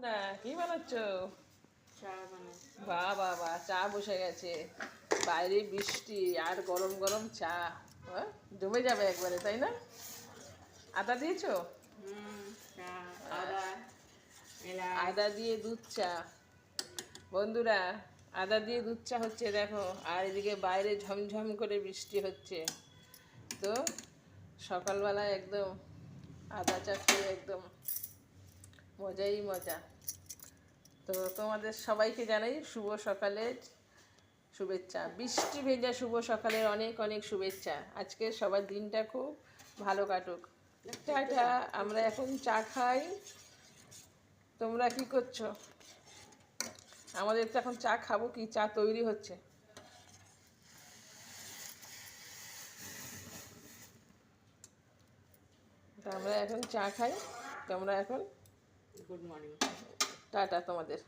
না কি বানাচ্ছ? চা বানাই। বাহ বাহ বাহ, চা বসে গেছে। বাইরে বৃষ্টি আর গরম গরম চা। জমে যাবে একবারে, তাই না? আদা দিয়েছো? চা, আদা, এলাচ। আদা দিয়ে দুধ চা। বন্ধুরা, আদা দিয়ে দুধ চা হচ্ছে দেখো, আর এদিকে বাইরে ঝমঝম করে বৃষ্টি হচ্ছে। তো সকালবেলায় একদম আদা চা খেয়ে একদম মজাই মজা। তো তোমাদের সবাইকে জানাই শুভ সকালের শুভেচ্ছা, বৃষ্টি ভেজা শুভ সকালের অনেক অনেক শুভেচ্ছা। আজকে সবার দিনটা খুব ভালো কাটুক। টাটা। আমরা এখন চা খাই। তোমরা কি করছো? আমাদের তো এখন চা খাবো, কি চা তৈরি হচ্ছে। তো আমরা এখন চা খাই। তোমরা এখন গুড মর্নিং। টাটা তোমাদের।